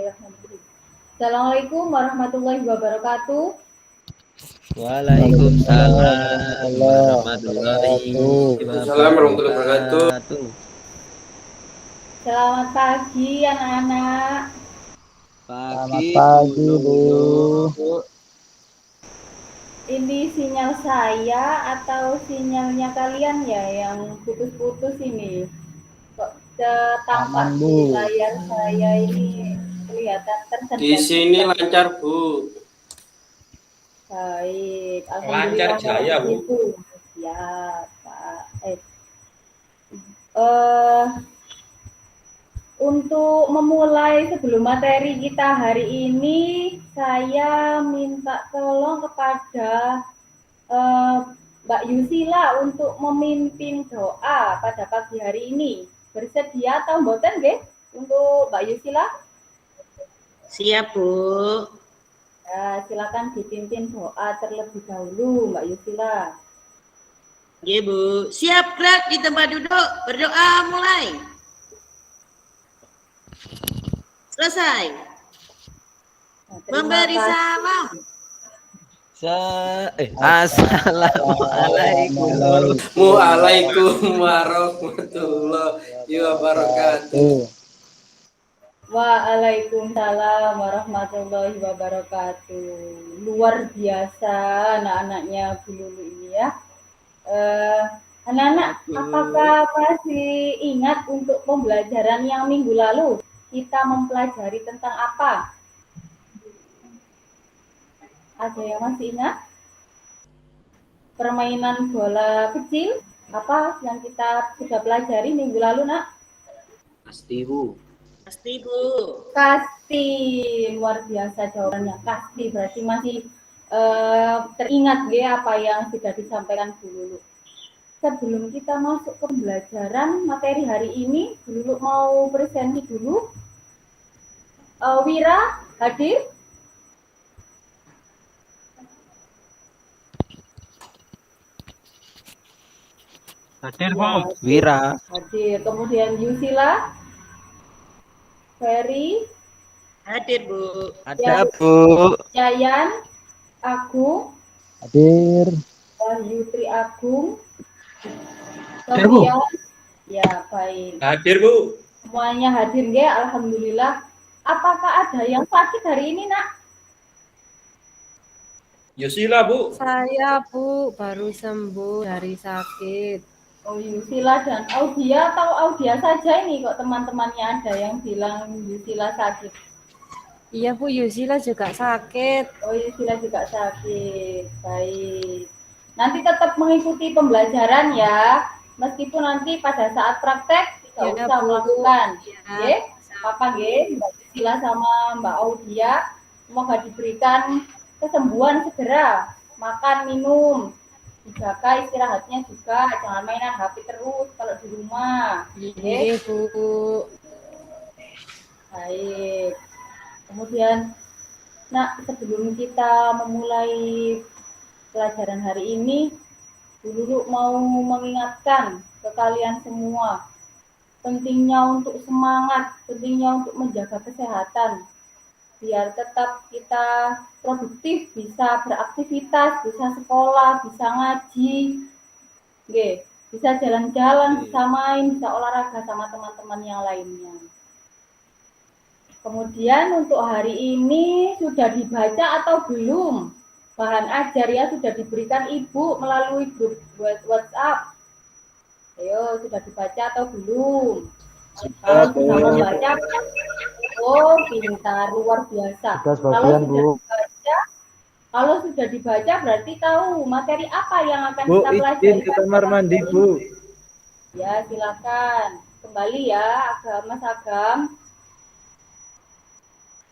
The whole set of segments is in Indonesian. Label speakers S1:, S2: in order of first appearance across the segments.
S1: Bismillahirrahmanirrahim. Assalamualaikum warahmatullahi wabarakatuh.
S2: Waalaikumsalam warahmatullahi wabarakatuh.
S1: Selamat pagi anak-anak.
S2: Pagi
S3: Bu.
S1: Ini sinyal saya atau sinyalnya kalian ya yang putus-putus ini? Kok tampak
S3: Aman,
S1: di
S3: Bu.
S1: layar saya ini kelihatan tersendat.
S4: Di sini lancar, Bu.
S1: Baik, alhamdulillah
S4: Lancar jaya, Bu.
S1: itu. Ya, Pak. Untuk memulai sebelum materi kita hari ini, saya minta tolong kepada Mbak Yusila untuk memimpin doa pada pagi hari ini. Bersedia atau mboten nggih untuk Mbak Yusila?
S5: Siap, Bu.
S1: Ya, silakan dipimpin doa terlebih dahulu, Mbak Yusila.
S5: Iya, Bu. Siap, gerak di tempat duduk. Berdoa mulai. Selesai.
S1: Nah,
S5: Memberi
S1: kasih.
S5: salam.
S2: Assalamualaikum.
S4: Waalaikumsalam warahmatullahi wabarakatuh.
S1: Waalaikumsalam warahmatullahi wabarakatuh. Luar biasa anak-anaknya Bu Lulu ini ya. Anak-anak, apakah masih ingat untuk pembelajaran yang minggu lalu? Kita mempelajari tentang apa? Ada yang masih ingat? Permainan bola kecil, apa yang kita sudah pelajari minggu lalu, Nak?
S2: Pasti, Bu.
S5: Pasti, Bu.
S1: Pasti, luar biasa jawabannya. Pasti berarti masih teringat ya apa yang sudah disampaikan Bu Lulu. Sebelum kita masuk ke pembelajaran materi hari ini, Bu Lulu mau presentasi dulu. Wira hadir?
S3: Hadir, Bu.
S2: Wira.
S1: Hadir. Kemudian Yusila, Ferry,
S5: Hadir, Bu.
S2: Ada, Bu.
S1: Yayan, Agung,
S3: Hadir.
S1: Yutri Agung.
S3: Hadir, Bu.
S1: Kemudian, ya baik.
S4: Hadir, Bu.
S1: Semuanya hadir ya, alhamdulillah. Apakah ada yang sakit hari ini, Nak?
S4: Yusila, Bu.
S6: Saya, Bu, baru sembuh dari sakit.
S1: Oh, Yusila dan Audia atau Audia saja ini kok teman-temannya ada yang bilang Yusila sakit.
S6: Iya, Bu, Yusila juga sakit.
S1: Oh, Yusila juga sakit. Baik. Nanti tetap mengikuti pembelajaran ya. Meskipun nanti pada saat praktek tidak
S6: Ya,
S1: usah
S6: Bu.
S1: melakukan.
S6: Ya.
S1: Oke? Papa nggih, Mbak Yusila sama Mbak Audia semoga diberikan kesembuhan segera. Makan, minum, dijaga istirahatnya juga, jangan mainan HP terus kalau di rumah.
S6: Iya, Bu.
S1: Baik. Kemudian, nah sebelum kita memulai pelajaran hari ini, dulu mau mengingatkan ke kalian semua pentingnya untuk semangat, pentingnya untuk menjaga kesehatan, biar tetap kita produktif, bisa beraktivitas, bisa sekolah, bisa ngaji, bisa jalan-jalan, bisa main, bisa olahraga sama teman-teman yang lainnya. Kemudian untuk hari ini sudah dibaca atau belum? Bahan ajar ya sudah diberikan Ibu melalui grup WhatsApp. Ayo, sudah dibaca atau belum? Kalau sudah membaca, oh pintar, luar biasa.
S3: Sudah sebagian, Bu.
S1: Kalau sudah dibaca berarti tahu materi apa yang akan
S3: Bu,
S1: kita pelajari.
S3: izin ke kamar mandi, Bu.
S1: Ya, silakan. Kembali ya, Mas Agam.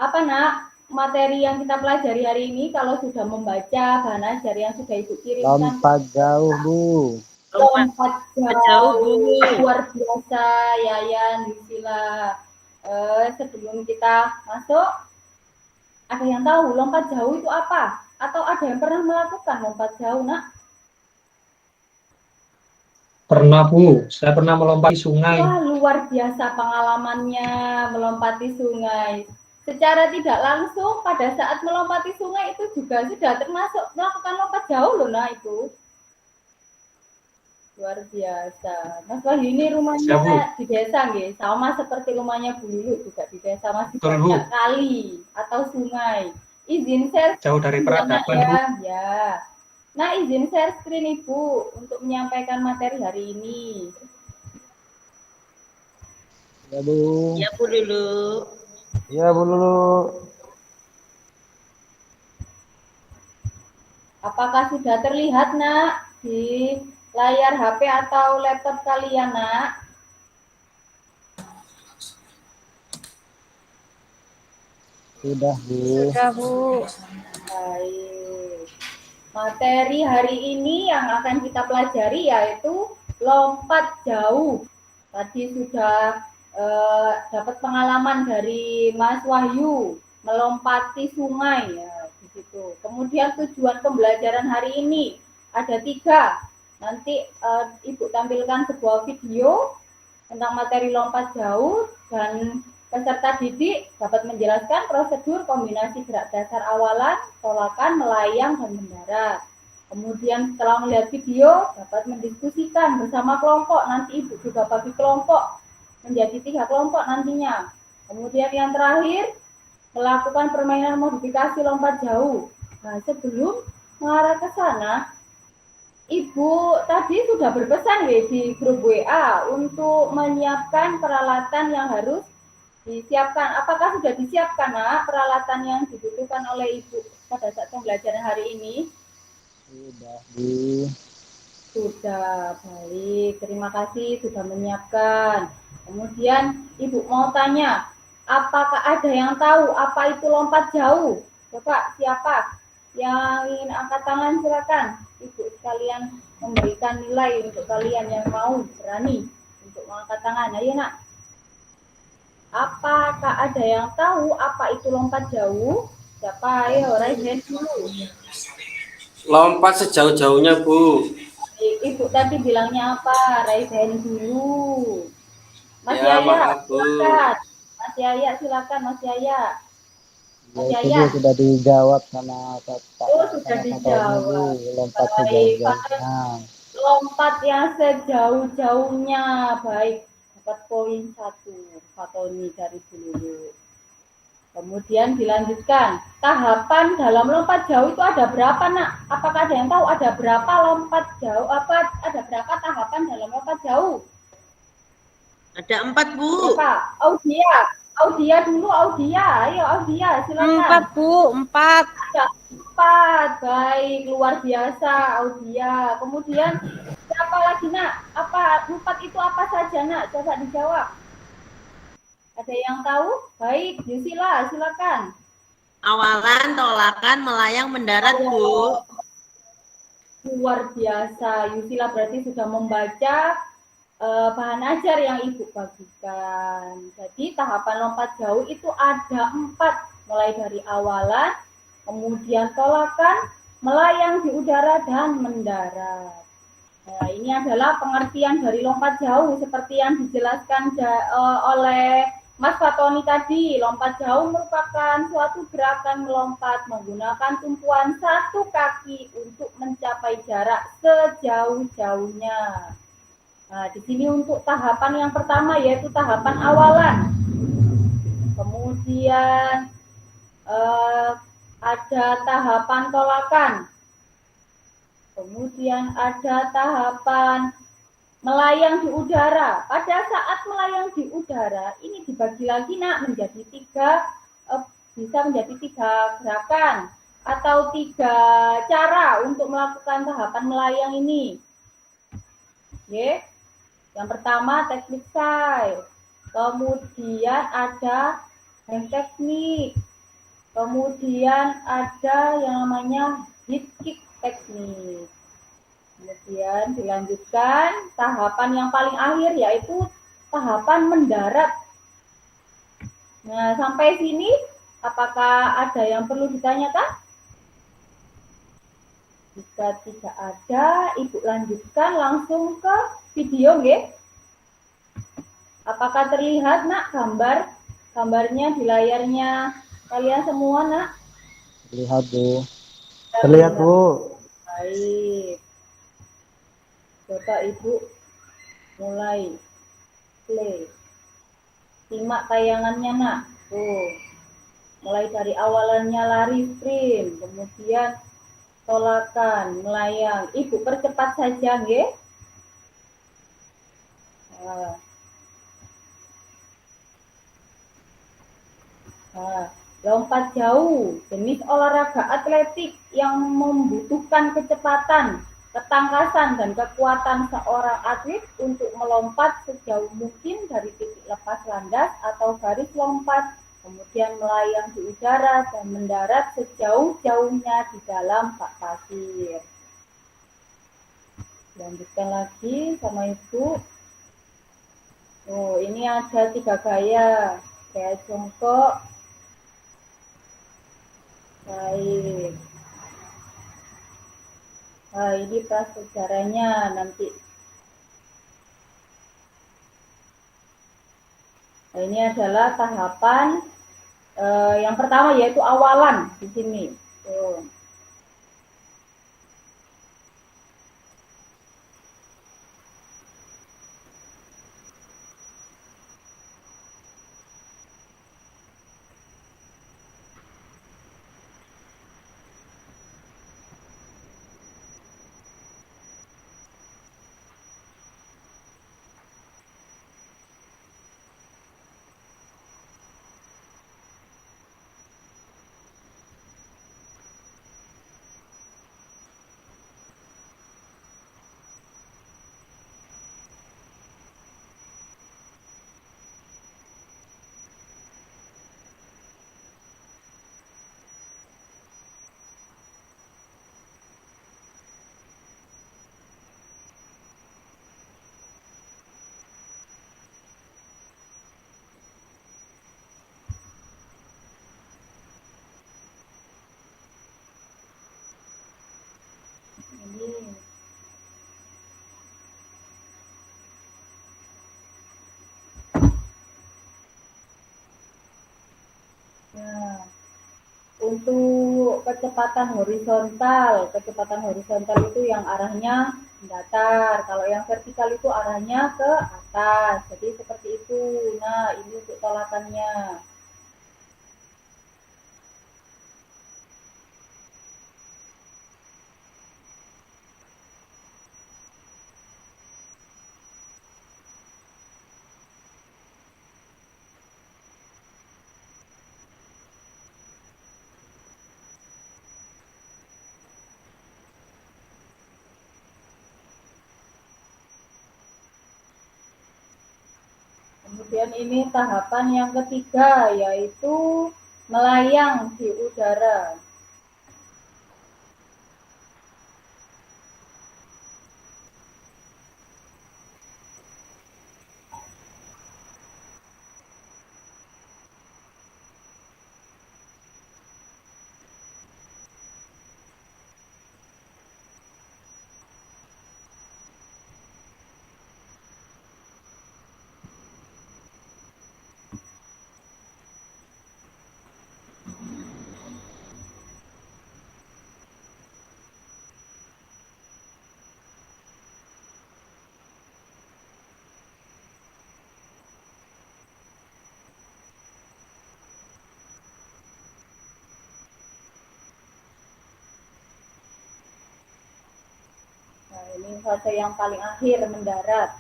S1: Apa, Nak? Materi yang kita pelajari hari ini kalau sudah membaca bahan ajar yang sudah Ibu kirimkan.
S3: Lompat jauh, Bu.
S1: Lompat
S5: jauh, Bu.
S1: Luar biasa, Yayan, Yusila. Sebelum kita masuk, ada yang tahu lompat jauh itu apa? Atau ada yang pernah melakukan lompat jauh, Nak?
S7: Pernah, Bu. Saya pernah melompati sungai.
S1: Wah, luar biasa pengalamannya melompati sungai. secara tidak langsung pada saat melompati sungai itu juga sudah termasuk melakukan lompat jauh loh. Nah itu luar biasa. Mas Wahyu ini rumahnya
S7: Siap, Bu.
S1: di desa nggih, sama seperti rumahnya Bu Lulu juga di desa, masih
S7: Betul, Bu.
S1: banyak kali atau sungai. Izin share
S7: Jauh dari
S1: screen, Nak,
S7: peradaban, Bu.
S1: ya. Nah, izin share screen Ibu untuk menyampaikan materi hari ini.
S3: Ya, Bu.
S5: Ya Bu dulu.
S3: Ya, Bu Lulu.
S1: Apakah sudah terlihat, Nak, di layar HP atau laptop kalian, Nak?
S3: Sudah, Bu.
S6: Sudah, Bu.
S1: Baik. Materi hari ini yang akan kita pelajari yaitu lompat jauh. Tadi sudah dapat pengalaman dari Mas Wahyu melompati sungai ya di situ. Kemudian tujuan pembelajaran hari ini ada 3. Nanti Ibu tampilkan sebuah video tentang materi lompat jauh dan peserta didik dapat menjelaskan prosedur kombinasi gerak dasar awalan, tolakan, melayang, dan mendarat. Kemudian setelah melihat video dapat mendiskusikan bersama kelompok. Nanti Ibu juga bagi kelompok menjadi 3 kelompok nantinya. Kemudian yang terakhir, melakukan permainan modifikasi lompat jauh. Nah, sebelum mengarah ke sana, Ibu tadi sudah berpesan di grup WA untuk menyiapkan peralatan yang harus disiapkan. Apakah sudah disiapkan, Nak, peralatan yang dibutuhkan oleh Ibu pada saat pembelajaran hari ini?
S3: Sudah, Bu.
S1: Sudah, baik. Terima kasih sudah menyiapkan. Kemudian Ibu mau tanya, apakah ada yang tahu apa itu lompat jauh? Coba siapa yang ingin angkat tangan, silakan. Ibu sekalian memberikan nilai untuk kalian yang mau berani untuk mengangkat tangan. Ayo, Nak. Apakah ada yang tahu apa itu lompat jauh? Siapa? Ayo, raise hand dulu.
S4: Lompat sejauh-jauhnya, Bu.
S1: Ibu tadi bilangnya apa? Raise hand dulu. Mas
S4: Ya,
S1: Yaya,
S4: maaf, Bu.
S1: silakan. Mas Yaya, silakan, Mas Yaya. Mas
S3: Ya, itu,
S1: Yaya.
S3: Bu, sudah dijawab sama Pak.
S1: Oh, sudah dijawab.
S3: Bu. Lompat
S1: Baik,
S3: sejauh-jauhnya.
S1: lompat yang sejauh-jauhnya. Baik, dapat poin 1. Pak Tony dari dulu. Kemudian dilanjutkan. Tahapan dalam lompat jauh itu ada berapa, Nak? Apakah ada yang tahu ada berapa lompat jauh? Ada berapa tahapan dalam lompat jauh?
S5: Ada 4 Bu.
S1: Berapa? Audia dulu, Audia. Ayo, Audia, silakan.
S6: 4, Bu. 4.
S1: Ada 4. Baik, luar biasa, Audia. Kemudian siapa lagi, Nak? 4 itu apa saja, Nak? Coba dijawab. Ada yang tahu? Baik, Yusila, silakan.
S5: Awalan, tolakan, melayang, mendarat Bu.
S1: Luar biasa, Yusila berarti sudah membaca bahan ajar yang Ibu bagikan. Jadi tahapan lompat jauh itu ada 4, mulai dari awalan, kemudian tolakan, melayang di udara, dan mendarat. Nah, ini adalah pengertian dari lompat jauh seperti yang dijelaskan oleh Mas Fatoni tadi. Lompat jauh merupakan suatu gerakan melompat menggunakan tumpuan 1 kaki untuk mencapai jarak sejauh-jauhnya. Nah, di sini untuk tahapan yang pertama yaitu tahapan awalan. Kemudian ada tahapan tolakan. Kemudian ada tahapan melayang di udara. Pada saat melayang di udara, ini dibagi lagi, Nak, menjadi 3, bisa menjadi 3 gerakan atau 3 cara untuk melakukan tahapan melayang ini. Oke. Yang pertama teknik sai, kemudian ada hand teknik, kemudian ada yang namanya hit kick teknik. Kemudian dilanjutkan tahapan yang paling akhir yaitu tahapan mendarat. Nah, sampai sini apakah ada yang perlu ditanyakan? Jika tidak ada, Ibu lanjutkan langsung ke video, nggih. Apakah terlihat, Nak, gambar gambarnya di layarnya kalian semua, nak?
S3: Terlihat, Bu. Terlihat, Bu.
S1: Baik. Bapak Ibu mulai play. Simak tayangannya, nak. Tuh. Mulai dari awalannya lari sprint, kemudian tolakan, melayang. Ibu percepat saja, nggih. Lompat jauh, jenis olahraga atletik yang membutuhkan kecepatan, ketangkasan, dan kekuatan seorang atlet untuk melompat sejauh mungkin dari titik lepas landas atau garis lompat, kemudian melayang di udara dan mendarat sejauh-jauhnya di dalam bak pasir. Lanjutkan lagi sama Ibu. Oh, ini ada 3 gaya. Gaya jongkok. Baik. Nah, ini prasejarahnya nanti. Nah, ini adalah tahapan yang pertama yaitu awalan di sini. Tuh. Ini. Nah, untuk kecepatan horizontal itu yang arahnya datar. Kalau yang vertikal itu arahnya ke atas. Jadi seperti itu. Nah, ini untuk tolakannya. Kemudian ini tahapan yang ketiga, yaitu melayang di udara. Nah, ini fase yang paling akhir mendarat.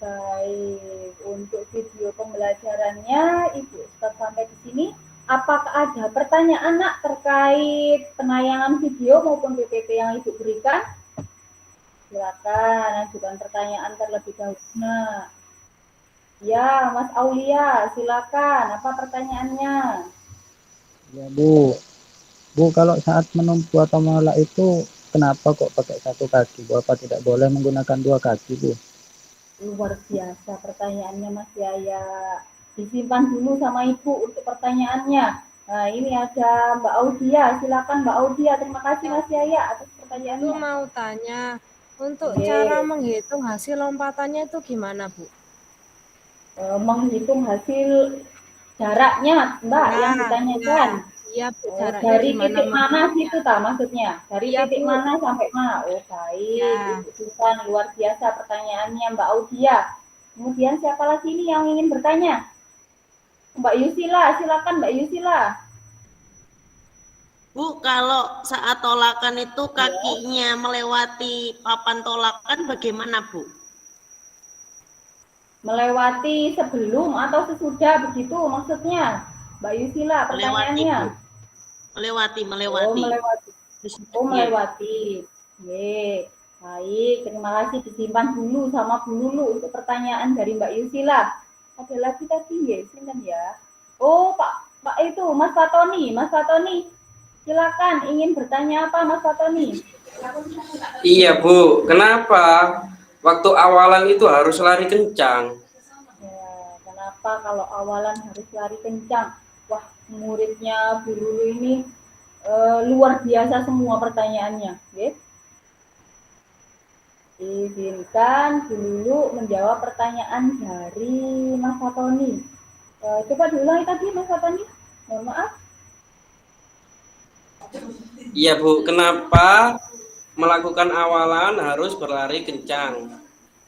S1: Baik, untuk video pembelajarannya Ibu stop sampai di sini. Apakah ada pertanyaan Nak terkait penayangan video maupun PPT yang Ibu berikan? Silakan ajukan pertanyaan terlebih dahulu. Nah, ya, Mas Aulia, silakan. Apa pertanyaannya?
S3: Ya Bu. Bu, kalau saat menumpu atau menolak itu kenapa kok pakai satu kaki? Bu, apa tidak boleh menggunakan dua kaki, Bu?
S1: Luar biasa pertanyaannya Mas Yaya. Disimpan dulu sama Ibu untuk pertanyaannya. Nah, ini ada Mbak Audia. Silakan Mbak Audia. Terima kasih Mas Yaya atas
S6: Aku
S1: pertanyaannya.
S6: mau tanya, untuk
S1: Oke.
S6: cara menghitung hasil lompatannya itu gimana, Bu?
S1: Menghitung hasil jaraknya, Mbak, yang ditanyakan.
S6: Iya, Bu, jaraknya
S1: Dari
S6: gimana
S1: titik mana
S6: menghitungnya?
S1: situ tak maksudnya? Dari
S6: Iya,
S1: titik
S6: Bu.
S1: mana sampai mana? Oh, baik.
S6: Ya.
S1: Ibu Sultan, luar biasa pertanyaannya Mbak Audia. Kemudian siapa lagi nih yang ingin bertanya? Mbak Yusila, silakan Mbak Yusila.
S5: Bu, kalau saat tolakan itu kakinya melewati papan tolakan bagaimana, Bu?
S1: Melewati sebelum atau sesudah begitu maksudnya? Mbak Yusila, pertanyaannya.
S5: Melewati.
S1: Oh, melewati. Oh, melewati. Ye, baik. Terima kasih, disimpan dulu sama Bu Lulu untuk pertanyaan dari Mbak Yusila. Ada lagi tadi ya, silakan ya. Oh, Pak itu Mas Fatoni. Mas Fatoni, silakan. Ingin bertanya apa, Mas Fatoni?
S4: Iya Bu, kenapa waktu awalan itu harus lari kencang?
S1: Ya, kenapa kalau awalan harus lari kencang? Wah, muridnya Bu Lulu ini luar biasa semua pertanyaannya. Okay? Izinkan dulu menjawab pertanyaan dari Mas Fatoni. Coba diulangi tadi Mas Fatoni. Mohon maaf.
S4: Iya Bu, kenapa melakukan awalan harus berlari kencang?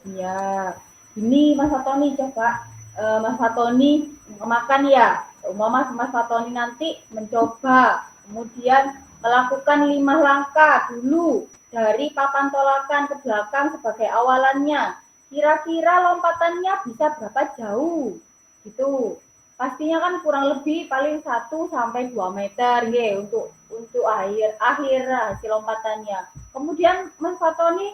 S1: Ya, ini Mas Fatoni coba. Mas Fatoni makan ya. Umpama Mas Fatoni nanti mencoba, kemudian melakukan 5 langkah dulu dari papan tolakan ke belakang sebagai awalannya. Kira-kira lompatannya bisa berapa jauh? Gitu. Pastinya kan kurang lebih paling 1 sampai 2 meter ya untuk akhir hasil lompatannya. Kemudian Mas Fatoni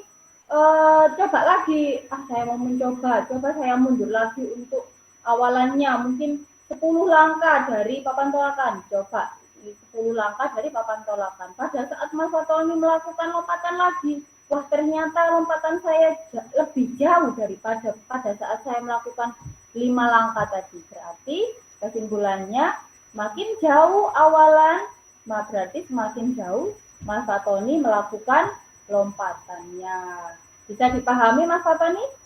S1: coba lagi, saya mau mencoba, coba saya mundur lagi untuk awalannya, mungkin 10 langkah dari papan tolakan, coba 10 langkah dari papan tolakan. Pada saat Mas Fatoni melakukan lompatan lagi, wah ternyata lompatan saya lebih jauh daripada pada saat saya melakukan 5 langkah tadi. Berarti kesimpulannya makin jauh awalan, berarti semakin jauh Mas Fatoni melakukan lompatannya. Bisa dipahami Mas Fatoni?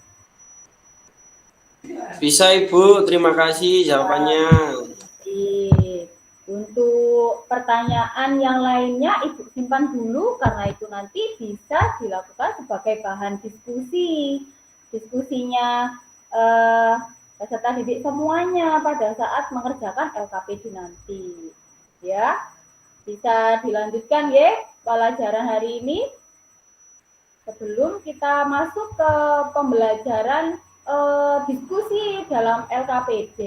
S4: Bisa Ibu, terima kasih jawabannya.
S1: Untuk pertanyaan yang lainnya Ibu simpan dulu karena itu nanti bisa dilakukan sebagai bahan diskusi. Diskusinya peserta didik semuanya pada saat mengerjakan LKPD nanti. Ya. Bisa dilanjutkan ya pelajaran hari ini. Sebelum kita masuk ke pembelajaran diskusi dalam LKPD,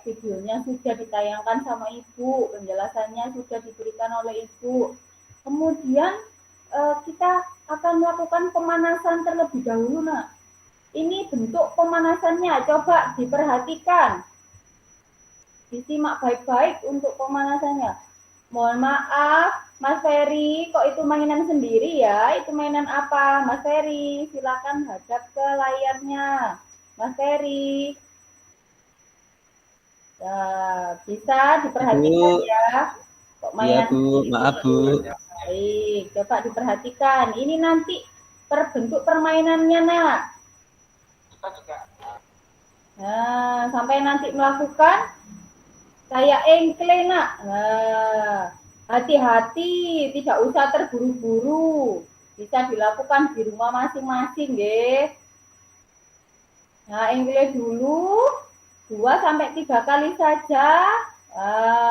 S1: videonya sudah ditayangkan sama Ibu, penjelasannya sudah diberikan oleh Ibu. Kemudian kita akan melakukan pemanasan terlebih dahulu, Nak. Ini bentuk pemanasannya, coba diperhatikan. Disimak baik-baik untuk pemanasannya. Mohon maaf, Mas Ferry, kok itu mainan sendiri ya? Itu mainan apa, Mas Ferry? Silakan hadap ke layarnya, Mas Ferry. Ya, bisa diperhatikan
S2: Bu.
S1: ya. Kok mainan
S2: Iya Bu, maaf Bu.
S1: Baik, coba diperhatikan. Ini nanti terbentuk permainannya, Nak. Nah, sampai nanti melakukan kayak engkle, Nak. Nah, hati-hati, tidak usah terburu-buru. Bisa dilakukan di rumah masing-masing, nggih. Nah, engkle dulu 2 sampai 3 kali saja.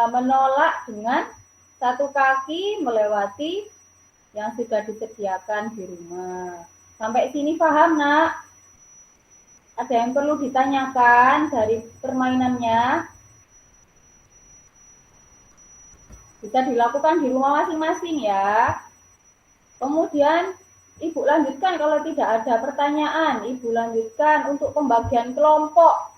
S1: Menolak dengan 1 kaki melewati yang sudah disediakan di rumah. Sampai sini paham, Nak? Ada yang perlu ditanyakan dari permainannya? Bisa dilakukan di rumah masing-masing ya. Kemudian Ibu lanjutkan kalau tidak ada pertanyaan. Ibu lanjutkan untuk pembagian kelompok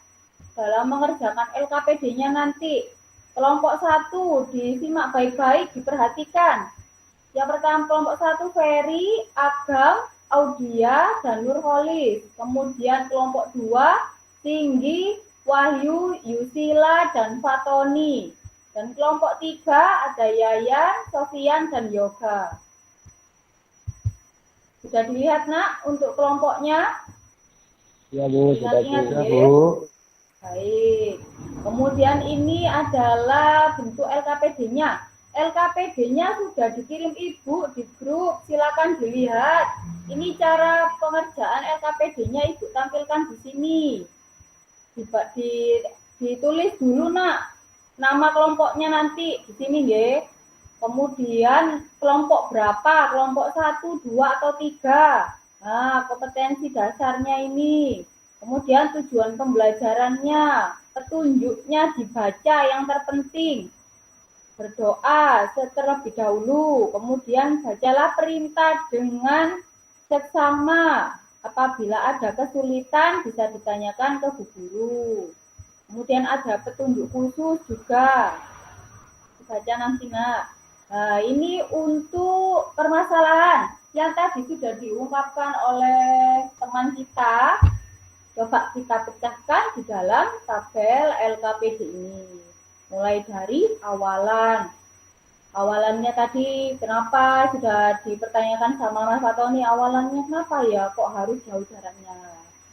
S1: dalam mengerjakan LKPD-nya nanti. Kelompok 1 disimak baik-baik, diperhatikan. Yang pertama kelompok 1 Ferry, Agam, Audia, dan Nurholis. Kemudian kelompok 2 Tinggi, Wahyu, Yusila, dan Fatoni. Dan kelompok 3 ada Yayan, Sofian, dan Yoga. Sudah dilihat nak untuk kelompoknya?
S3: Ya Bu, sudah
S1: Ingat-ingat
S3: Bu.
S1: ya. Baik. Kemudian ini adalah bentuk LKPD-nya. LKPD-nya sudah dikirim Ibu di grup, silakan dilihat. Ini cara pengerjaan LKPD-nya Ibu tampilkan di sini. Ditulis dulu nak, nama kelompoknya nanti di sini ya. Kemudian kelompok berapa, kelompok 1, 2, atau 3. Nah, kompetensi dasarnya ini. Kemudian tujuan pembelajarannya, petunjuknya dibaca yang terpenting. Berdoa terlebih dahulu, kemudian bacalah perintah dengan seksama. Apabila ada kesulitan bisa ditanyakan ke Bu Guru. Kemudian ada petunjuk khusus juga. Dibaca nanti nak. Nah, ini untuk permasalahan yang tadi sudah diungkapkan oleh teman kita. Coba kita pecahkan di dalam tabel LKPD ini. Mulai dari awalan. Awalannya tadi kenapa sudah dipertanyakan sama Mas Fatoni, awalannya kenapa ya kok harus jauh jaraknya.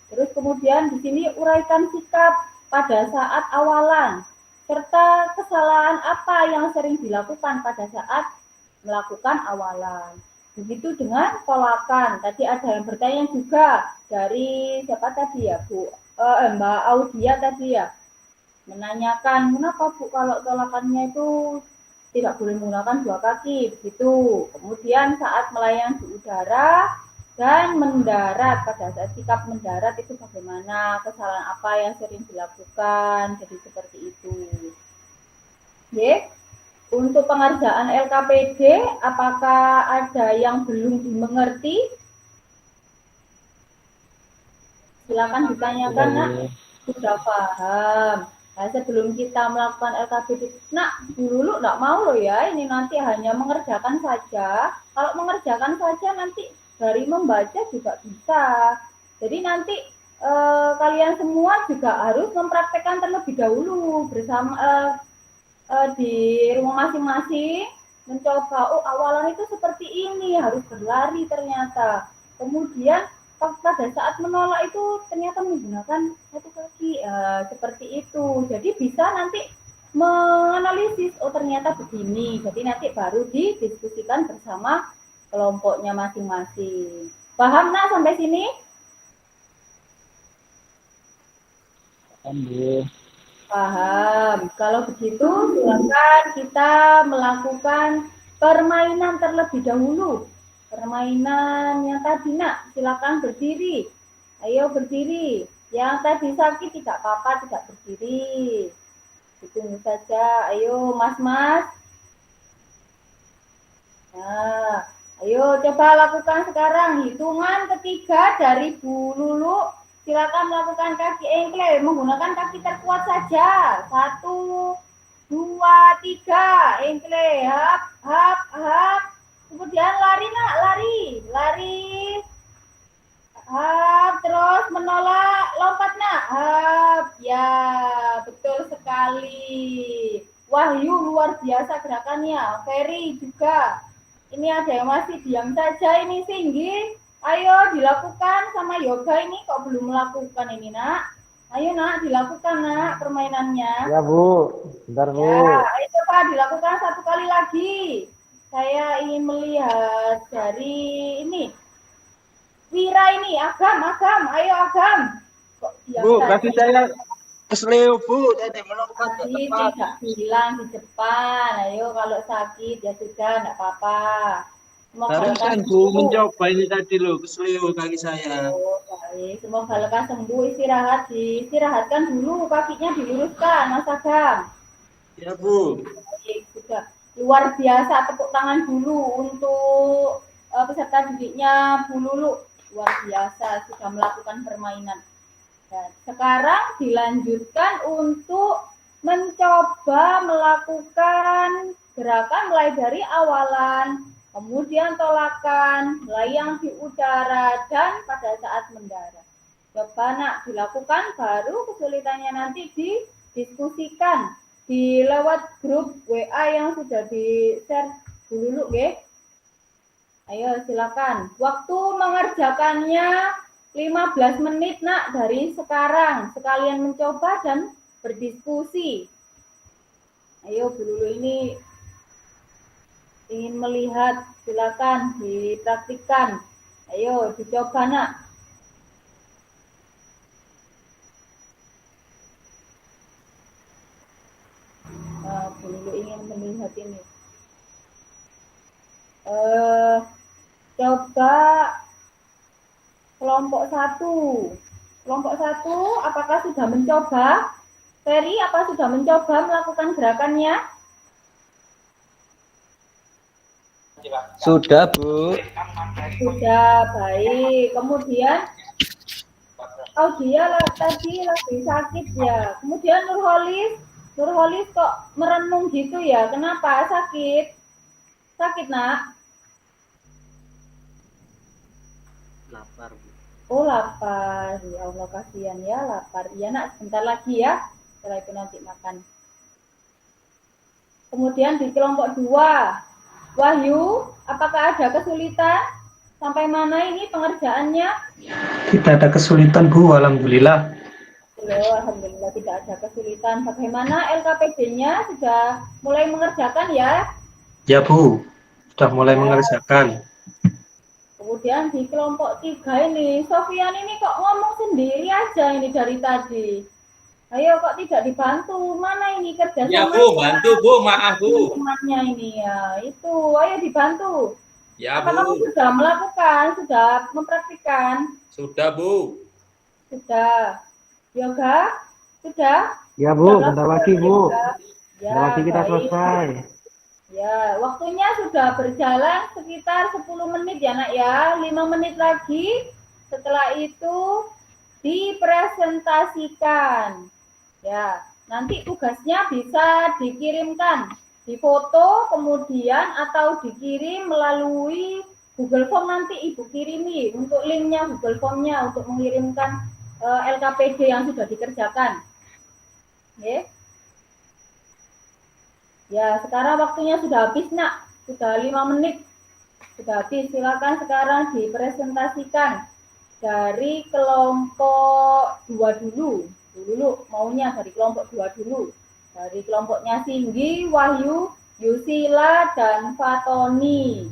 S1: Terus kemudian di sini uraikan sikap pada saat awalan. Serta kesalahan apa yang sering dilakukan pada saat melakukan awalan. Begitu dengan tolakan. Tadi ada yang bertanya juga dari siapa tadi ya Bu? Mbak Audia tadi ya. Menanyakan kenapa Bu kalau tolakannya itu tidak boleh menggunakan 2 kaki. Begitu. Kemudian saat melayang di udara dan mendarat, pada saat sikap mendarat itu bagaimana, kesalahan apa yang sering dilakukan, jadi seperti itu. Oke. Untuk pengerjaan LKPD, apakah ada yang belum dimengerti? Silakan ditanyakan nak. Sudah paham. Nah, sebelum kita melakukan LKPD, nak dulu nggak mau loh ya, ini nanti hanya mengerjakan saja. Kalau mengerjakan saja nanti dari membaca juga bisa. Jadi nanti kalian semua juga harus mempraktekkan terlebih dahulu bersama di rumah masing-masing, mencoba, oh awalan itu seperti ini, harus berlari ternyata. Kemudian pada saat menolak itu ternyata menggunakan 1 kaki, seperti itu. Jadi bisa nanti menganalisis, oh ternyata begini. Jadi nanti baru didiskusikan bersama kelompoknya masing-masing. Paham nak sampai sini?
S3: Paham Bu.
S1: Paham. Kalau begitu silakan kita melakukan permainan terlebih dahulu. Permainan yang tadi nak, silakan berdiri. Ayo berdiri. Yang tadi sakit tidak apa-apa, tidak berdiri. Ditunggu saja. Ayo mas-mas. Nah, ayo coba lakukan sekarang. Hitungan ketiga dari Bu Lulu. Silakan melakukan kaki engkel menggunakan kaki terkuat saja. 1, 2, 3. Engkel. Hap, hap, hap. Kemudian lari nak, lari. Hap, terus menolak, lompat nak. Hap, ya betul sekali. Wahyu luar biasa gerakannya. Ferry juga. Ini ada yang masih diam saja ini Singgi. Ayo dilakukan sama Yoga ini kok belum melakukan ini nak. Ayo nak dilakukan nak permainannya.
S3: Ya Bu, bentar Bu.
S1: Ya, ayo coba dilakukan 1 kali lagi. Saya ingin melihat dari ini. Wira ini, Agam, ayo Agam. Kok diam
S8: Bu,
S1: saja?
S8: kasih saya kesleo Bu, tadi melompat ke
S1: Tadi
S8: depan.
S1: tidak bilang di depan. Ayo kalau sakit ya sudah enggak apa-apa. Semoga
S2: Barusan
S1: lekas
S2: Bu
S1: sembuh.
S2: mencoba ini tadi loh, kesleo kaki saya.
S1: Oh, baik. Semoga lekas sembuh. Istirahatkan dulu, kakinya diluruskan, Mas Agam.
S2: Ya Bu.
S1: Baik, sudah. Luar biasa, tepuk tangan dulu untuk peserta didiknya Bu Lulu. Luar biasa, sudah melakukan permainan. Dan sekarang dilanjutkan untuk mencoba melakukan gerakan mulai dari awalan, kemudian tolakan, melayang di udara, dan pada saat mendarat. Coba nak dilakukan, baru kesulitannya nanti didiskusikan di lewat grup WA yang sudah di-share dulu, nggih. Ayo silakan. Waktu mengerjakannya 15 menit nak dari sekarang. Sekalian mencoba dan berdiskusi. Ayo Bu Lulu ini ingin melihat, silakan dipraktikkan. Ayo dicoba nak. Bu Lulu ingin melihat ini. Coba kelompok 1. Kelompok 1 apakah sudah mencoba? Ferry, apa sudah mencoba melakukan gerakannya?
S2: Sudah Bu.
S1: Sudah, baik. Kemudian dia tadi lagi sakit ya. Kemudian Nurholis kok merenung gitu ya? Kenapa? Sakit? Sakit nak?
S2: Lapar Bu.
S1: Oh lapar, ya Allah kasihan ya lapar. Iya nak, sebentar lagi ya. Setelah itu nanti makan. Kemudian di kelompok 2, Wahyu, apakah ada kesulitan? Sampai mana ini pengerjaannya?
S7: Tidak ada kesulitan Bu, alhamdulillah.
S1: Alhamdulillah tidak ada kesulitan. Bagaimana LKPD-nya? Sudah mulai mengerjakan ya?
S7: Ya Bu, sudah mulai mengerjakan.
S1: Kemudian di kelompok 3 ini, Sofian ini kok ngomong sendiri aja ini dari tadi. Ayo kok tidak dibantu? Mana ini kerja sama?
S4: Ya Bu, bantu Bu, maaf Bu.
S1: Temannya ini ya, itu. Ayo dibantu.
S4: Ya
S1: Apa kamu
S4: Bu,
S1: sudah melakukan, sudah mempraktikkan?
S4: sudah Bu.
S1: Sudah. Yoga? Sudah?
S3: Ya Bu, bentar lagi Bu.
S1: Ya,
S3: Bentar lagi kita
S1: baik.
S3: selesai.
S1: Ya, waktunya sudah berjalan sekitar 10 menit ya nak ya, 5 menit lagi. Setelah itu dipresentasikan. Ya, nanti tugasnya bisa dikirimkan di foto kemudian atau dikirim melalui Google Form, nanti Ibu kirimi untuk linknya Google Form-nya untuk mengirimkan LKPD yang sudah dikerjakan. Oke. Ya, sekarang waktunya sudah habis nak, sudah 5 menit. Sudah habis, silakan sekarang dipresentasikan dari kelompok 2 dulu. Dulu maunya dari kelompok 2 dulu. Dari kelompoknya Singgi, Wahyu, Yusila, dan Fatoni.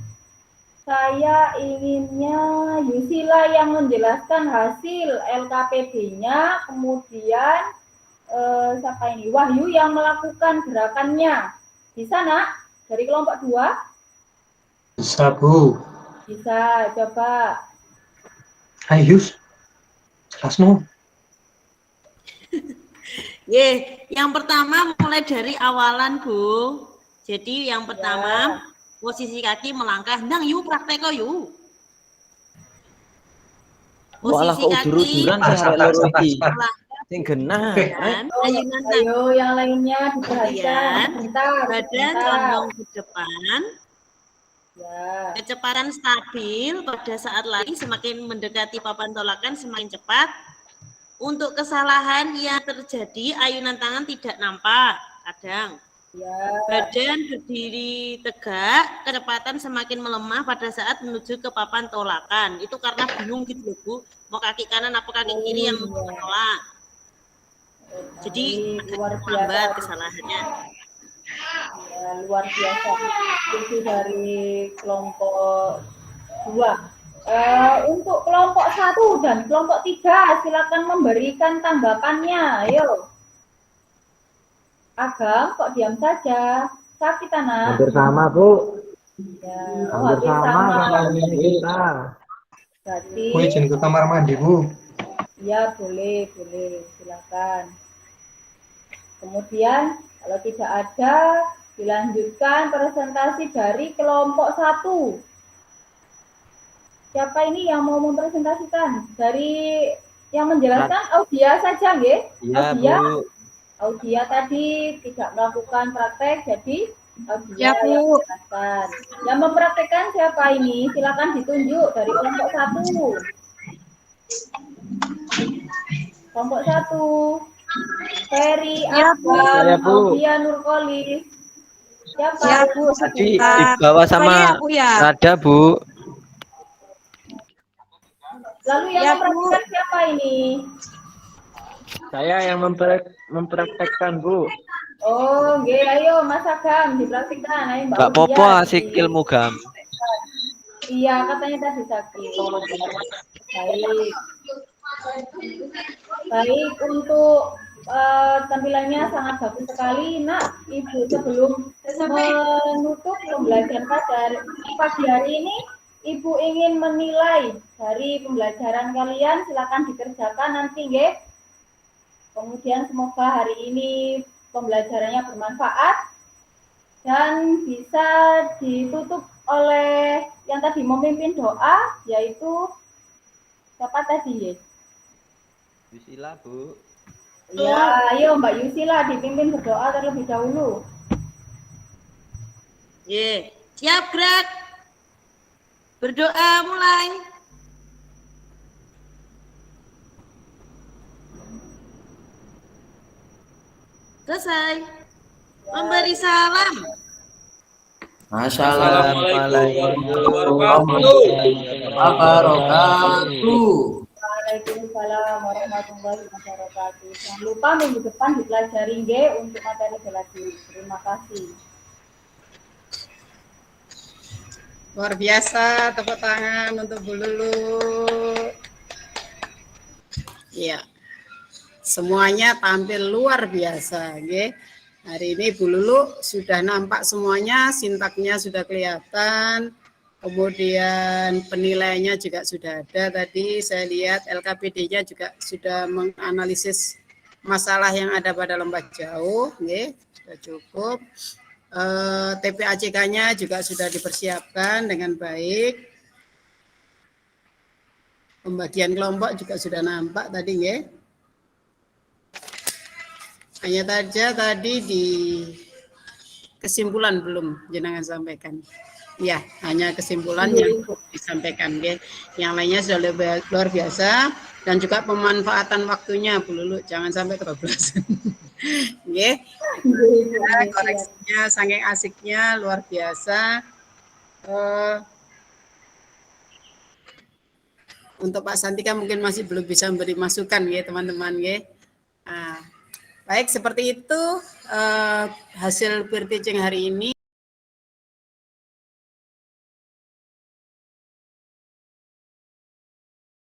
S1: Saya inginnya Yusila yang menjelaskan hasil LKPD-nya, kemudian siapa ini? Wahyu yang melakukan gerakannya. Bisa nak? Dari kelompok 2?
S7: Bisa Bu.
S1: Bisa, coba.
S7: Ayo, jelas no.
S5: Yang pertama mulai dari awalan Bu. Jadi yang pertama posisi kaki melangkah. Nang yuk praktek kok yuk. Posisi kaki
S7: Sabar.
S2: Sing genah.
S5: dan ayunan tangan.
S1: Ayo yang lainnya diperhatikan.
S5: Kemudian badan condong ke depan.
S1: Ya.
S5: Kecepatan stabil pada saat lari semakin mendekati papan tolakan semakin cepat. Untuk kesalahan yang terjadi, ayunan tangan tidak nampak kadang.
S1: Ya.
S5: Badan berdiri tegak, kecepatan semakin melemah pada saat menuju ke papan tolakan. Itu karena bingung gitu loh Bu, mau kaki kanan apa kaki kiri yang menolak. Jadi agak lambat kesalahannya.
S1: Ya, luar biasa. Itu dari kelompok 2. Untuk kelompok 1 dan kelompok 3 silakan memberikan tanggapannya. Ayo. Agam kok diam saja? Sakit anak?
S3: Hampir sama Bu.
S1: Ya,
S9: Hampir
S1: hampir
S9: sama
S1: sama.
S9: sama ini kita.
S1: Berarti,
S7: Bu izin ke kamar mandi, Bu.
S1: ya boleh, silakan. Kemudian, kalau tidak ada, dilanjutkan presentasi dari kelompok 1. Siapa ini yang mau mempresentasikan? Dari yang menjelaskan Audia saja, nggih?
S2: Iya, Bu.
S1: Audia tadi tidak melakukan praktek, jadi Audia
S6: Ya, Bu.
S1: yang menjelaskan. Yang mempraktekkan siapa ini? Silakan ditunjuk dari kelompok 1. Kelompok 1. Ferry,
S6: Ya, Bu.
S1: Akbar,
S2: Saya, Bu.
S1: Audia, Nurkolis. Siapa?
S6: Ya, Bu,
S2: Tadi
S6: sebentar.
S2: dibawa sama
S6: Saya, Bu, ya.
S2: Nada, Bu.
S1: Lalu yang
S6: Ya,
S1: mempraktekkan siapa ini?
S9: Saya yang mempraktekkan, Bu.
S1: Oh, nggih, ayo Mas Agam dipraktikkan. Ayo Mbak
S2: Mbak
S1: Audia
S2: Popo asik
S1: di-
S2: ilmu gam.
S1: Iya, katanya tadi sakit. Baik. Baik, untuk tampilannya sangat bagus sekali, Nak. Ibu sebelum menutup pembelajaran pagi hari ini, Ibu ingin menilai dari pembelajaran kalian, silakan dikerjakan nanti, nggih. Kemudian semoga hari ini pembelajarannya bermanfaat dan bisa ditutup oleh yang tadi memimpin doa, yaitu siapa tadi, ya?
S2: Bismillah, Bu.
S1: Ya, ayo Mbak Yusila dipimpin berdoa terlebih dahulu.
S5: Ye, siap gerak. Berdoa mulai. Selesai. Memberi salam.
S4: Assalamualaikum warahmatullahi wabarakatuh.
S1: Waalaikumsalam warahmatullahi wabarakatuh. Jangan lupa minggu depan dipelajari nggih untuk materi bela diri. Terima kasih.
S10: Luar biasa, tepuk tangan untuk Bu Lulu. Iya, semuanya tampil luar biasa, nggih. Hari ini Bu Lulu sudah nampak semuanya, sintaknya sudah kelihatan, kemudian penilaiannya juga sudah ada. Tadi saya lihat LKPD-nya juga sudah menganalisis masalah yang ada pada lembah jauh, nggih, sudah cukup. TPACK-nya juga sudah dipersiapkan dengan baik. Pembagian kelompok juga sudah nampak tadi, nggih. Hanya saja tadi di kesimpulan belum jenengan sampaikan. Ya, hanya kesimpulan yang disampaikan, nggih. Yang lainnya sudah luar biasa dan juga pemanfaatan waktunya, Bu Lulu, jangan sampai kebablasan. Nggih. Koreksinya saking asiknya luar biasa. Untuk Pak Santika mungkin masih belum bisa memberi masukan, ya teman-teman, ya. Baik, seperti itu hasil peer teaching hari ini.